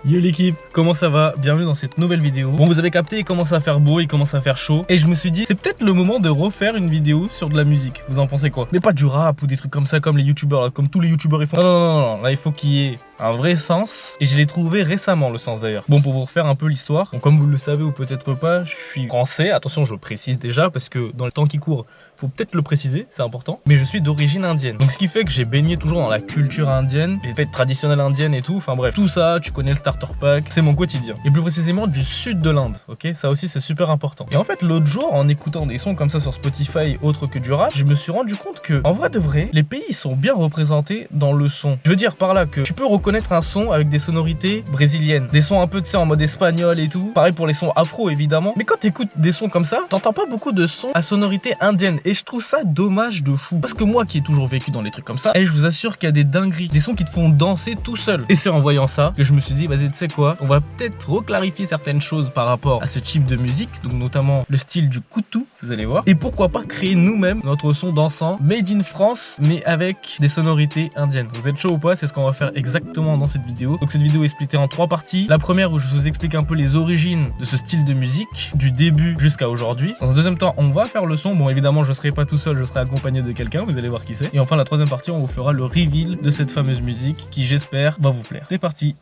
Yo l'équipe, comment ça va? Bienvenue dans cette nouvelle vidéo. Bon, vous avez capté, il commence à faire beau, il commence à faire chaud. Et je me suis dit, c'est peut-être le moment de refaire une vidéo sur de la musique. Vous en pensez quoi? Mais pas du rap ou des trucs comme ça, comme les youtubeurs, comme tous les youtubeurs ils font. Non, là il faut qu'il y ait un vrai sens. Et je l'ai trouvé récemment, le sens d'ailleurs. Bon, pour vous refaire un peu l'histoire, bon, comme vous le savez ou peut-être pas, je suis français. Attention, je précise déjà, parce que dans le temps qui court, faut peut-être le préciser, c'est important. Mais je suis d'origine indienne. Donc ce qui fait que j'ai baigné toujours dans la culture indienne, les fêtes traditionnelles indiennes et tout. Enfin bref, tout ça, tu connais le starter pack, c'est mon quotidien. Et plus précisément du sud de l'Inde, ok? Ça aussi c'est super important. Et en fait l'autre jour, en écoutant des sons comme ça sur Spotify autre que du rap, je me suis rendu compte que, en vrai de vrai, les pays sont bien représentés dans le son. Je veux dire par là que tu peux reconnaître un son avec des sonorités brésiliennes, des sons un peu, tu sais, en mode espagnol et tout. Pareil pour les sons afro évidemment. Mais quand t'écoutes des sons comme ça, t'entends pas beaucoup de sons à sonorité indienne. Et je trouve ça dommage de fou. Parce que moi qui ai toujours vécu dans les trucs comme ça, et je vous assure qu'il y a des dingueries, des sons qui te font danser tout seul. Et c'est en voyant ça que je me suis dit, vas-y, tu sais quoi, on va peut-être reclarifier certaines choses par rapport à ce type de musique, donc notamment le style du koutou, vous allez voir. Et pourquoi pas créer nous-mêmes notre son dansant made in France, mais avec des sonorités indiennes. Vous êtes chaud ou pas? C'est ce qu'on va faire exactement dans cette vidéo. Donc cette vidéo est splittée en 3 parties. La première où je vous explique un peu les origines de ce style de musique, du début jusqu'à aujourd'hui. Dans un deuxième temps, on va faire le son. Bon, évidemment, je serai pas tout seul, je serai accompagné de quelqu'un, vous allez voir qui c'est. Et enfin, la troisième partie, on vous fera le reveal de cette fameuse musique qui, j'espère, va vous plaire. C'est parti.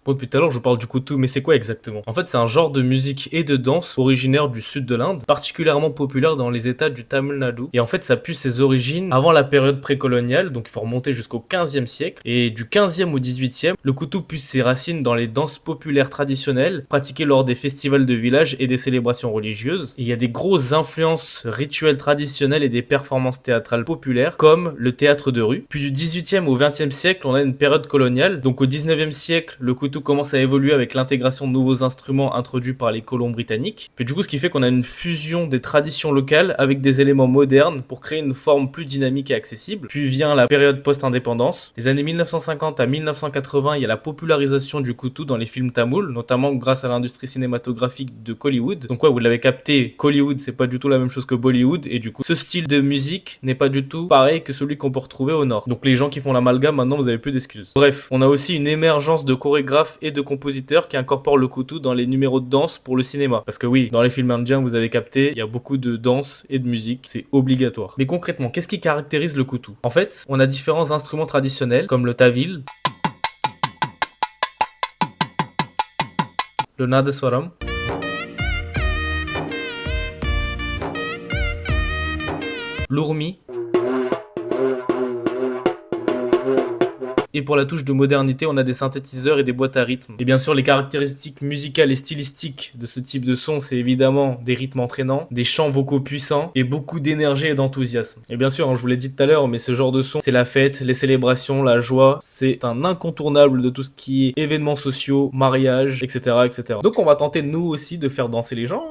Bon, depuis tout à l'heure je vous parle du koutou, mais c'est quoi exactement? En fait c'est un genre de musique et de danse originaire du sud de l'Inde, particulièrement populaire dans les états du Tamil Nadu. Et en fait ça puise ses origines avant la période précoloniale, donc il faut remonter jusqu'au 15e siècle. Et du 15e au 18e, le koutou puise ses racines dans les danses populaires traditionnelles, pratiquées lors des festivals de village et des célébrations religieuses. Et il y a des grosses influences rituelles traditionnelles et des performances théâtrales populaires, comme le théâtre de rue. Puis du 18e au 20e siècle, on a une période coloniale, donc au 19e siècle, le koutou commence à évoluer avec l'intégration de nouveaux instruments introduits par les colons britanniques. Puis du coup, ce qui fait qu'on a une fusion des traditions locales avec des éléments modernes pour créer une forme plus dynamique et accessible. Puis vient la période post-indépendance. Les années 1950 à 1980, il y a la popularisation du koutou dans les films tamouls, notamment grâce à l'industrie cinématographique de Kollywood. Donc ouais, vous l'avez capté, Kollywood, c'est pas du tout la même chose que Bollywood, et du coup, ce style de musique n'est pas du tout pareil que celui qu'on peut retrouver au nord. Donc les gens qui font l'amalgame, maintenant, vous avez plus d'excuses. Bref, on a aussi une émergence de chorégraphes et de compositeurs qui incorporent le koutou dans les numéros de danse pour le cinéma. Parce que oui, dans les films indiens, vous avez capté, il y a beaucoup de danse et de musique, c'est obligatoire. Mais concrètement, qu'est-ce qui caractérise le koutou? En fait, on a différents instruments traditionnels, comme le tawil, le nadaswaram, l'urmi, et pour la touche de modernité, on a des synthétiseurs et des boîtes à rythme. Et bien sûr, les caractéristiques musicales et stylistiques de ce type de son, c'est évidemment des rythmes entraînants, des chants vocaux puissants et beaucoup d'énergie et d'enthousiasme. Et bien sûr, je vous l'ai dit tout à l'heure, mais ce genre de son, c'est la fête, les célébrations, la joie, c'est un incontournable de tout ce qui est événements sociaux, mariages, etc., etc. Donc on va tenter nous aussi de faire danser les gens.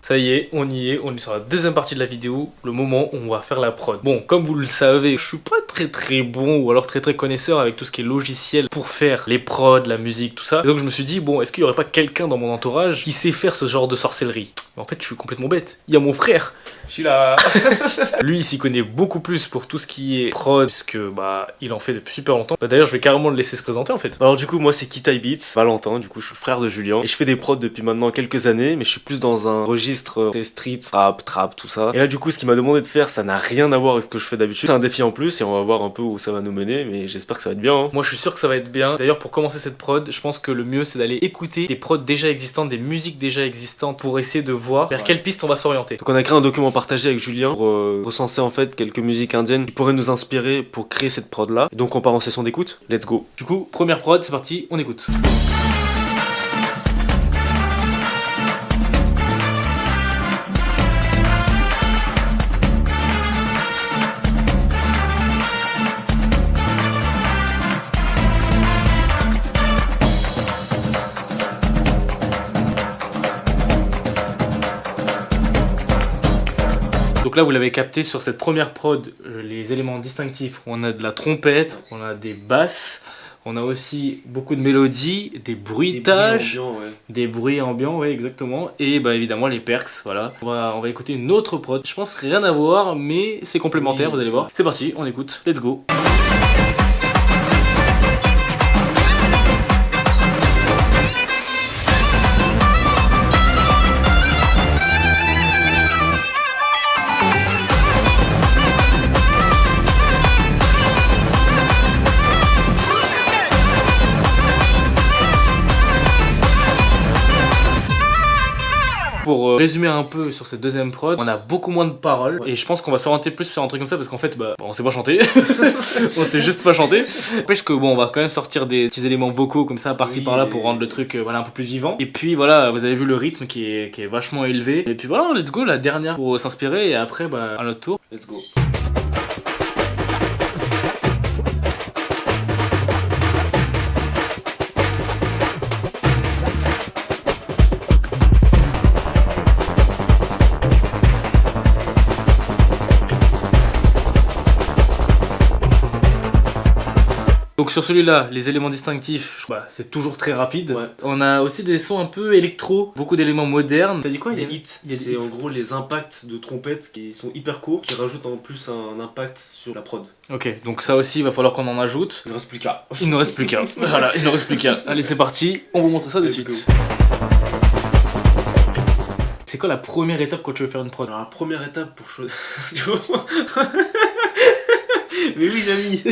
Ça y est, on y est sur la deuxième partie de la vidéo, le moment où on va faire la prod. Bon, comme vous le savez, je suis pas très bon ou alors très connaisseur avec tout ce qui est logiciel pour faire les prods, la musique, tout ça. Et donc je me suis dit, bon, est-ce qu'il y aurait pas quelqu'un dans mon entourage qui sait faire ce genre de sorcellerie? En fait, je suis complètement bête. Il y a mon frère. Je suis là. Lui, il s'y connaît beaucoup plus pour tout ce qui est prod, puisque bah, il en fait depuis super longtemps. Bah, d'ailleurs, je vais carrément le laisser se présenter en fait. Alors du coup, moi c'est Kitai Beats, Valentin, du coup je suis le frère de Julien. Et je fais des prods depuis maintenant quelques années, mais je suis plus dans un registre très street, rap, trap, tout ça. Et là du coup, ce qu'il m'a demandé de faire, ça n'a rien à voir avec ce que je fais d'habitude. C'est un défi en plus et on va voir un peu où ça va nous mener, mais j'espère que ça va être bien. Hein. Moi je suis sûr que ça va être bien. D'ailleurs, pour commencer cette prod, je pense que le mieux c'est d'aller écouter des prods déjà existantes, des musiques déjà existantes pour essayer de voir vers quelle piste on va s'orienter. Donc on a créé un document partagé avec Julien pour recenser en fait quelques musiques indiennes qui pourraient nous inspirer pour créer cette prod là. Et donc on part en session d'écoute, let's go. Du coup, première prod, c'est parti, on écoute. Donc là vous l'avez capté sur cette première prod, les éléments distinctifs, on a de la trompette, on a des basses, on a aussi beaucoup de mélodies, des bruitages, des bruits ambiants, ouais exactement, et bah évidemment les perks, voilà. On va écouter une autre prod, je pense rien à voir mais c'est complémentaire, vous allez voir. C'est parti, on écoute, let's go. Pour résumer un peu sur cette deuxième prod, on a beaucoup moins de paroles et je pense qu'on va s'orienter plus sur un truc comme ça parce qu'en fait bah on sait pas chanter, on sait juste pas chanter. N'empêche que bon on va quand même sortir des petits éléments vocaux comme ça par-ci par-là pour rendre le truc voilà un peu plus vivant. Et puis voilà, vous avez vu le rythme qui est vachement élevé. Et puis voilà, let's go, la dernière pour s'inspirer et après bah à notre tour. Let's go. Donc sur celui-là, les éléments distinctifs, c'est toujours très rapide. Ouais. On a aussi des sons un peu électro, beaucoup d'éléments modernes. T'as dit quoi? Des hits. C'est en gros les impacts de trompette qui sont hyper courts, qui rajoutent en plus un impact sur la prod. Ok, donc ça aussi, il va falloir qu'on en ajoute. Il ne reste plus qu'un. Il ne reste plus qu'un. Voilà, il ne reste plus qu'un. Allez, c'est parti, on vous montre ça de suite. C'est quoi la première étape quand tu veux faire une prod? Alors la première étape pour choisir... Mais oui Jamy.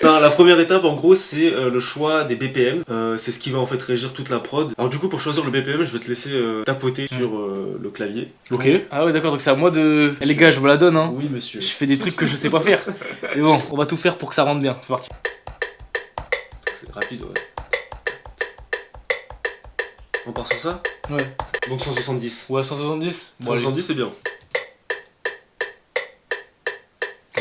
Non, la première étape en gros c'est le choix des BPM, c'est ce qui va en fait régir toute la prod. Alors du coup pour choisir le BPM je vais te laisser tapoter sur le clavier. Ok. Ah ouais d'accord, donc c'est à moi de... Les gars je me la donne hein. Oui monsieur. Je fais des trucs que je sais pas faire. Mais bon, on va tout faire pour que ça rentre bien, c'est parti. C'est rapide ouais. On part sur ça? Ouais. Donc 170. Ouais 170. 170 c'est bien.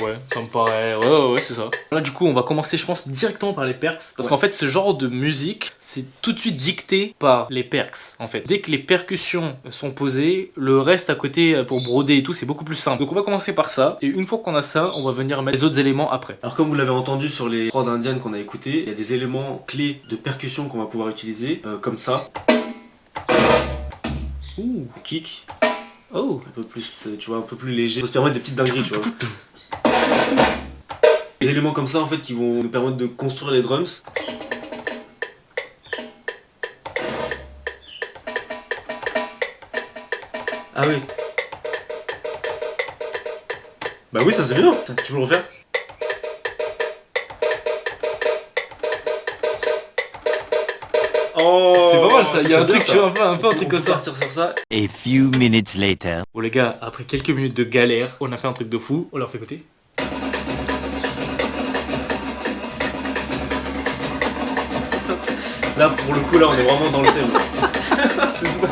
Ouais, ça me paraît... Ouais, c'est ça. Là, du coup, on va commencer, je pense, directement par les perks. Parce qu'en fait, ce genre de musique, c'est tout de suite dicté par les perks, en fait. Dès que les percussions sont posées, le reste à côté, pour broder et tout, c'est beaucoup plus simple. Donc, on va commencer par ça. Et une fois qu'on a ça, on va venir mettre les autres éléments après. Alors, comme vous l'avez entendu sur les prods indiennes qu'on a écoutées, il y a des éléments clés de percussion qu'on va pouvoir utiliser, comme ça. Ouh, kick. Oh, un peu plus, tu vois, un peu plus léger. Faut se permettre des petites dingueries, tu vois. Des éléments comme ça en fait qui vont nous permettre de construire les drums. Ah oui. Bah oui ça c'est bien. Tu veux le refaire? Oh, c'est pas mal ça, il y a un truc, tu vois, un peu un truc comme ça. Partir sur ça. A few minutes later. Bon les gars, après quelques minutes de galère, on a fait un truc de fou, on leur fait écouter. Là pour le coup là on est vraiment dans le thème. C'est bon.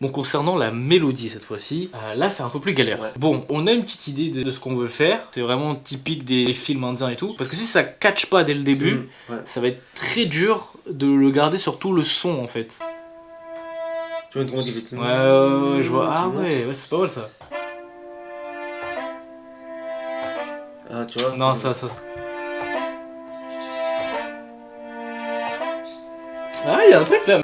Bon concernant la mélodie cette fois-ci, là c'est un peu plus galère. Ouais. Bon, on a une petite idée de ce qu'on veut faire, c'est vraiment typique des films indiens et tout. Parce que si ça catch pas dès le début, ça va être très dur de le garder sur tout le son en fait. Tu vois une grande idée. Ouais, je vois. Ah ouais, c'est pas mal ça. Ah tu vois. Non ça. Ah, il y a un truc là.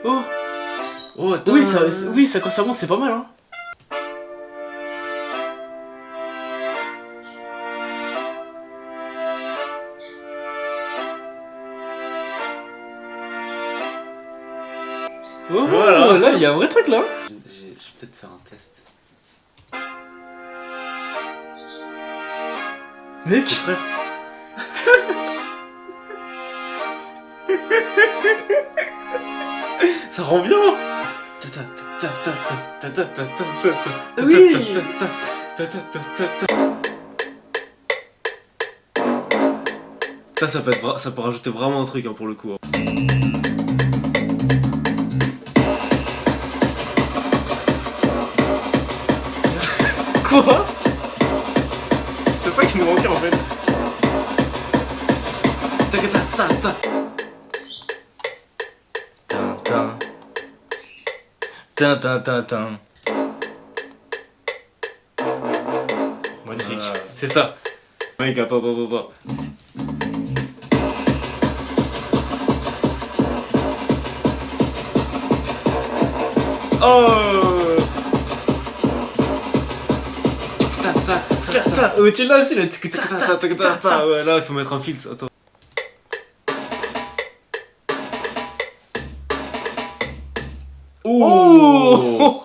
Oh. Oh, oui, ça quand ça monte, c'est pas mal hein. Oh, voilà. Là il y a un vrai truc là. Je vais peut-être faire un test. Mec frère. Ça rend bien. Oui. Ça peut rajouter vraiment un truc hein, pour le coup. Quoi? tin. Tin, tin, tin, tin. Magnifique. C'est ça. Mec, attends. Oh! Tu l'as aussi le Ouais, là, il faut mettre un filtre. Attends. Oh!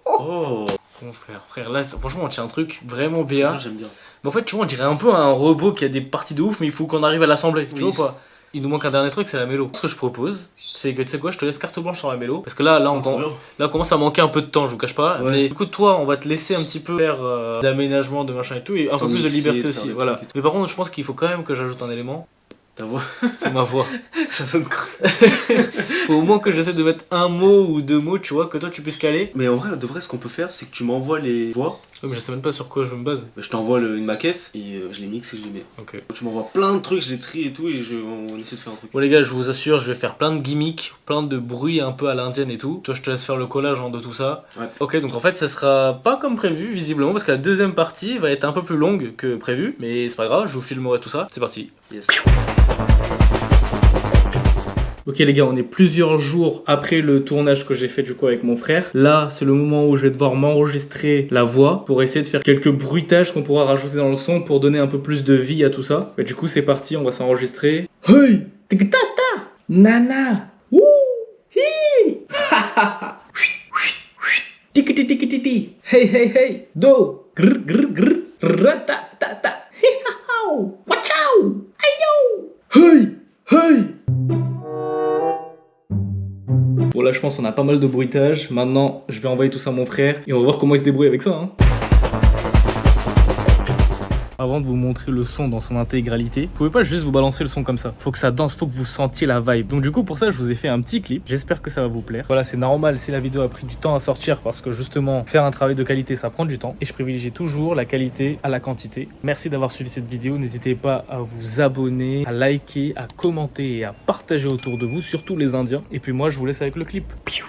Oh! Bon frère, là franchement on tient un truc vraiment bien. J'aime bien. Mais en fait tu vois on dirait un peu un robot qui a des parties de ouf mais il faut qu'on arrive à l'assembler, tu Oui. vois ou pas? Il nous manque un dernier truc, c'est la mélo. Ce que je propose, c'est que tu sais quoi, je te laisse carte blanche sur la mélo. Parce que là on commence à manquer un peu de temps, je vous cache pas. Ouais. Mais du coup toi on va te laisser un petit peu faire d'aménagement, de machin et tout, et un peu plus de mixer, liberté de aussi, faire des voilà. trucs et tout. Mais par contre je pense qu'il faut quand même que j'ajoute un élément. Ta voix, C'est ma voix. ça sonne creux. Faut au moins que j'essaie de mettre un mot ou deux mots, tu vois, que toi tu puisses caler. Mais en vrai, de vrai, ce qu'on peut faire, c'est que tu m'envoies les voix. Ouais, mais je sais même pas sur quoi je me base. Je t'envoie une maquette et je les mixe et je les mets. Ok. Tu m'envoies plein de trucs, je les trie et tout et on essaie de faire un truc. Bon les gars, je vous assure, je vais faire plein de gimmicks, plein de bruits un peu à l'indienne et tout. Toi, je te laisse faire le collage de tout ça. Ouais. Ok, donc en fait, ça sera pas comme prévu, visiblement, parce que la deuxième partie va être un peu plus longue que prévu. Mais c'est pas grave, je vous filmerai tout ça. C'est parti. Yes. Ok les gars, on est plusieurs jours après le tournage que j'ai fait du coup avec mon frère. Là, c'est le moment où je vais devoir m'enregistrer la voix pour essayer de faire quelques bruitages qu'on pourra rajouter dans le son pour donner un peu plus de vie à tout ça. Et du coup, c'est parti, on va s'enregistrer. Hey, tic-ta-ta, nana, wouh, hi, ha ha ha, tiki-tiki-tiki, hey, do, grr grr grr, rata-ta-ta, hi-ha-ha, watch-out, ayo, hey. Bon là je pense qu'on a pas mal de bruitage. Maintenant je vais envoyer tout ça à mon frère et on va voir comment il se débrouille avec ça hein. Avant de vous montrer le son dans son intégralité, vous pouvez pas juste vous balancer le son comme ça. Faut que ça danse, faut que vous sentiez la vibe. Donc du coup pour ça je vous ai fait un petit clip. J'espère que ça va vous plaire. Voilà, c'est normal si la vidéo a pris du temps à sortir parce que justement faire un travail de qualité ça prend du temps. Et je privilégie toujours la qualité à la quantité. Merci d'avoir suivi cette vidéo. N'hésitez pas à vous abonner, à liker, à commenter et à partager autour de vous, surtout les Indiens. Et puis moi je vous laisse avec le clip. Piou.